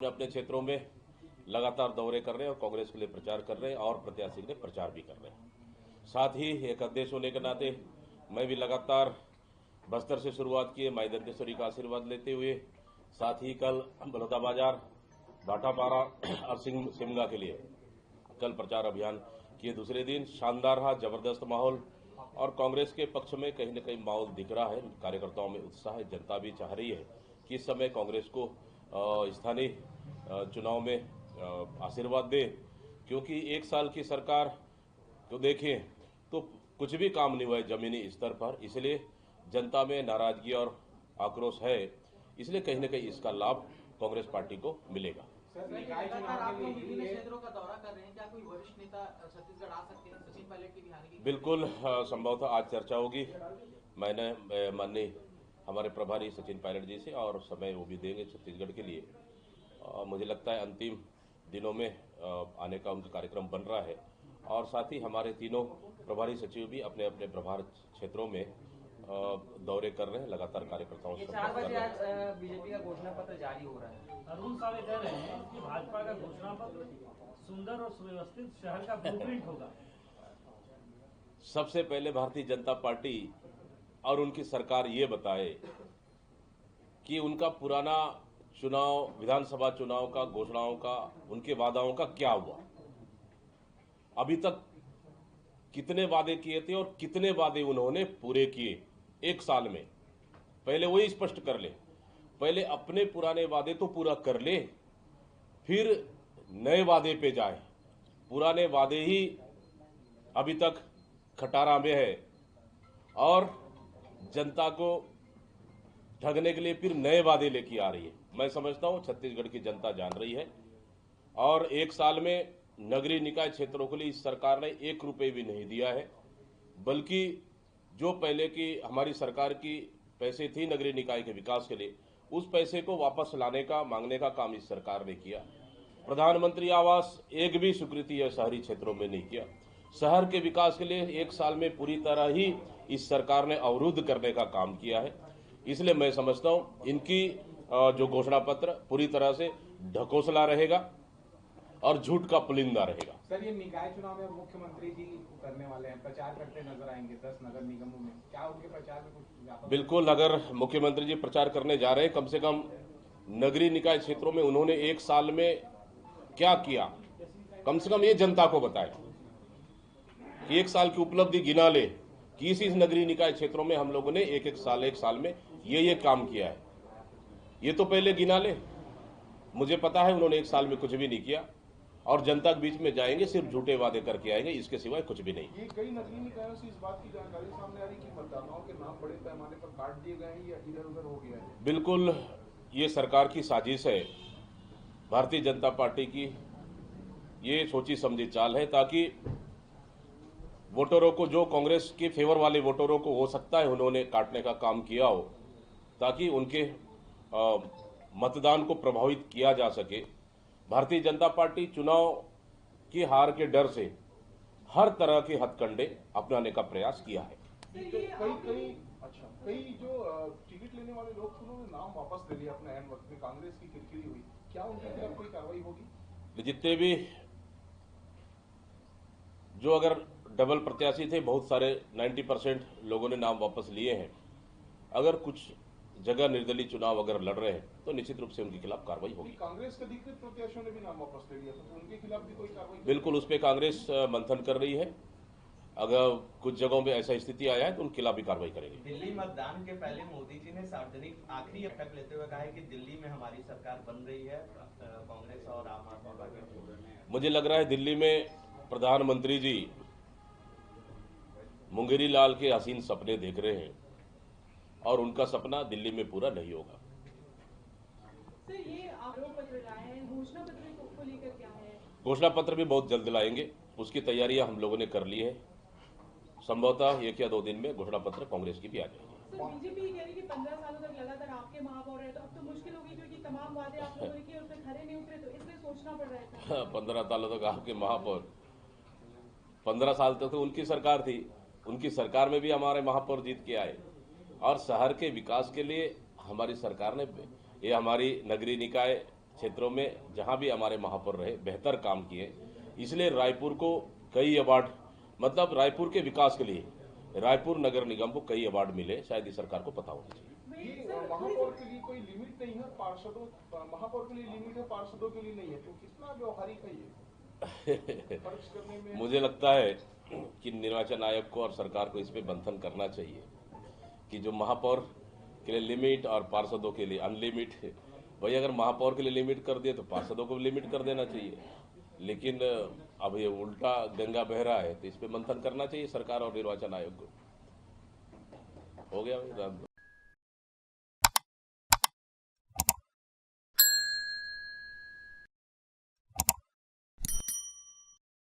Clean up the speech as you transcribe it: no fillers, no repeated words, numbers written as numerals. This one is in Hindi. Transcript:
अपने क्षेत्रों में लगातार दौरे कर रहे हैं और कांग्रेस के लिए प्रचार कर रहे हैं और प्रत्याशी के लिए प्रचार भी कर रहे हैं। साथ ही एक अध्यक्ष होने के नाते मैं भी लगातार बस्तर से शुरुआत किए माई दंतेश्वरी का आशीर्वाद लेते हुए, साथ ही कल बलौदाबाजार, भाटापारा और सिमगा के लिए कल प्रचार अभियान किए। दूसरे दिन शानदार रहा, जबरदस्त माहौल और कांग्रेस के पक्ष में कहीं न कहीं माहौल दिख रहा है। कार्यकर्ताओं में उत्साह है, जनता भी चाह रही है कि इस समय कांग्रेस को स्थानीय चुनाव में आशीर्वाद दे, क्योंकि एक साल की सरकार तो देखें तो कुछ भी काम नहीं हुआ है जमीनी स्तर पर। इसलिए जनता में नाराजगी और आक्रोश है, इसलिए कहीं न कहीं इसका लाभ कांग्रेस पार्टी को मिलेगा। क्षेत्रों का दौरा कर रहे हैं, क्या कोई वरिष्ठ नेता छत्तीसगढ़ आ सकते हैं? सचिन पायलट की बिहार की बिल्कुल संभवतः आज चर्चा होगी। मैंने माननीय हमारे प्रभारी सचिन पायलट जी से और समय वो भी देंगे छत्तीसगढ़ के लिए। मुझे लगता है अंतिम दिनों में आने का उनका कार्यक्रम बन रहा है और साथ ही हमारे तीनों प्रभारी सचिव भी अपने अपने प्रभार क्षेत्रों में दौरे कर रहे हैं, लगातार कार्यकर्ताओं से 4 बजे आज बीजेपी का घोषणा पत्र जारी हो रहा है। अरुण सावे कह रहे हैं कि भाजपा का घोषणा पत्र सुंदर और सुव्यवस्थित शहर का ब्लूप्रिंट होगा। सबसे पहले भारतीय जनता पार्टी और उनकी सरकार ये बताए कि उनका पुराना चुनाव, विधानसभा चुनाव का घोषणाओं का, उनके वादाओं का क्या हुआ, अभी तक कितने वादे किए थे और कितने वादे उन्होंने पूरे किए एक साल में। पहले वही स्पष्ट कर ले, पहले अपने पुराने वादे तो पूरा कर ले, फिर नए वादे पे जाए। पुराने वादे ही अभी तक खटारा में है और जनता को ठगने के लिए फिर नए वादे लेके आ रही है। मैं समझता हूं छत्तीसगढ़ की जनता जान रही है और एक साल में नगरीय निकाय क्षेत्रों के लिए इस सरकार ने 1 रुपये भी नहीं दिया है, बल्कि जो पहले की हमारी सरकार की पैसे थी नगरीय निकाय के विकास के लिए, उस पैसे को वापस लाने का, मांगने का काम इस सरकार ने किया। प्रधानमंत्री आवास एक भी स्वीकृति है शहरी क्षेत्रों में नहीं किया। शहर के विकास के लिए एक साल में पूरी तरह ही इस सरकार ने अवरुद्ध करने का काम किया है। इसलिए मैं समझता हूं इनकी जो घोषणा पत्र पूरी तरह से ढकोसला रहेगा और झूठ का पुलिंदा रहेगा। सर, ये निकाय चुनाव में मुख्यमंत्री जी करने वाले हैं, प्रचार करते नजर आएंगे 10 नगर निगमों में, क्या उनके प्रचार में कुछ व्यापक? बिल्कुल, अगर मुख्यमंत्री जी प्रचार करने जा रहे हैं, कम से कम नगरीय निकाय क्षेत्रों में उन्होंने एक साल में क्या किया, कम से कम ये जनता को बताए कि एक साल की उपलब्धि गिना ले कि इस नगरीय निकाय क्षेत्रों में हम लोगों ने एक साल में ये काम किया है, ये तो पहले गिना ले। मुझे पता है उन्होंने एक साल में कुछ भी नहीं किया और जनता के बीच में जाएंगे, सिर्फ झूठे वादे करके आएंगे, इसके सिवाय कुछ भी नहीं। ये कई नगरीय निकायों से इस बात की जानकारी सामने आ रही कि मतदाताओं के नाम बड़े पैमाने पर काट दिए गए हैं या इधर-उधर हो गया है। बिल्कुल, ये सरकार की साजिश है, भारतीय जनता पार्टी की ये सोची समझी चाल है ताकि वोटरों को, जो कांग्रेस के फेवर वाले वोटरों को हो सकता है उन्होंने काटने का काम किया हो, ताकि उनके मतदान को प्रभावित किया जा सके। भारतीय जनता पार्टी चुनाव की हार के डर से हर तरह के हथकंडे अपनाने का प्रयास किया है। कई जो टिकट लेने वाले लोग थे उन्होंने नाम वापस ले लिया अपने ऐन वक्त में, कांग्रेस की किरकिरी हुई, क्या उनके खिलाफ कोई कार्रवाई होगी? जितने भी जो अगर डबल प्रत्याशी थे, बहुत सारे 90% लोगों ने नाम वापस लिए हैं। अगर कुछ जगह निर्दलीय चुनाव अगर लड़ रहे हैं तो निश्चित रूप से उनके खिलाफ कार्रवाई होगी। कांग्रेस के अधिकृत प्रत्याशियों ने भी नाम वापस ले लिया, तो उनके खिलाफ भी कोई कार्रवाई? बिल्कुल, उस पर कांग्रेस मंथन कर रही है। अगर कुछ जगहों में ऐसा स्थिति आया है तो उनके खिलाफ भी कार्रवाई करेंगे। दिल्ली मतदान के पहले मोदी जी ने सार्वजनिक आखिरी बैठक लेते हुए कहा है कि दिल्ली में हमारी सरकार बन रही है, कांग्रेस और आम आदमी पार्टी। मुझे लग रहा है दिल्ली में प्रधानमंत्री जी मुंगेरी लाल के हसीन सपने देख रहे हैं और उनका सपना दिल्ली में पूरा नहीं होगा। सर, ये आरोप पत्र लाए हैं, घोषणा पत्र को लेकर क्या है? घोषणा पत्र भी बहुत जल्द लाएंगे, उसकी तैयारियां हम लोगों ने कर ली है। संभवतः 1 या 2 दिन में घोषणा पत्र कांग्रेस की भी आ जाएगी। सर, बीजेपी कह रही है कि 15 सालों तक लगातार आपके महापौर रहे, तो अब तो मुश्किल होगी क्योंकि तमाम वादे आप लोगों ने किए उसमें खरे नहीं उतरे, तो इसलिए सोचना पड़ रहा है। 15 सालों तक आपके महापौर, 15 साल तक तो उनकी सरकार थी, उनकी सरकार में भी हमारे महापौर जीत के आए और शहर के विकास के लिए हमारी सरकार ने, ये हमारी नगरीय निकाय क्षेत्रों में जहां भी हमारे महापौर रहे बेहतर काम किए, इसलिए रायपुर को कई अवार्ड, मतलब रायपुर के विकास के लिए रायपुर नगर निगम को कई अवार्ड मिले, शायद इस सरकार को पता होना चाहिए। ये महापौर के लिए कोई लिमिट नहीं है, पार्षदों महापौर के लिए लिमिट है, पार्षदों के लिए नहीं है, तो कितना व्यवहारिक है ये खर्च करने में? मुझे लगता है कि निर्वाचन आयोग को और सरकार को इस पे मंथन करना चाहिए कि जो महापौर के लिए लिमिट और पार्षदों के लिए अनलिमिट है, वही अगर महापौर के लिए लिमिट कर दिए तो पार्षदों को भी लिमिट कर देना चाहिए। लेकिन अब ये उल्टा गंगा बह रहा है, तो इस पे मंथन करना चाहिए सरकार और निर्वाचन आयोग को। हो गया।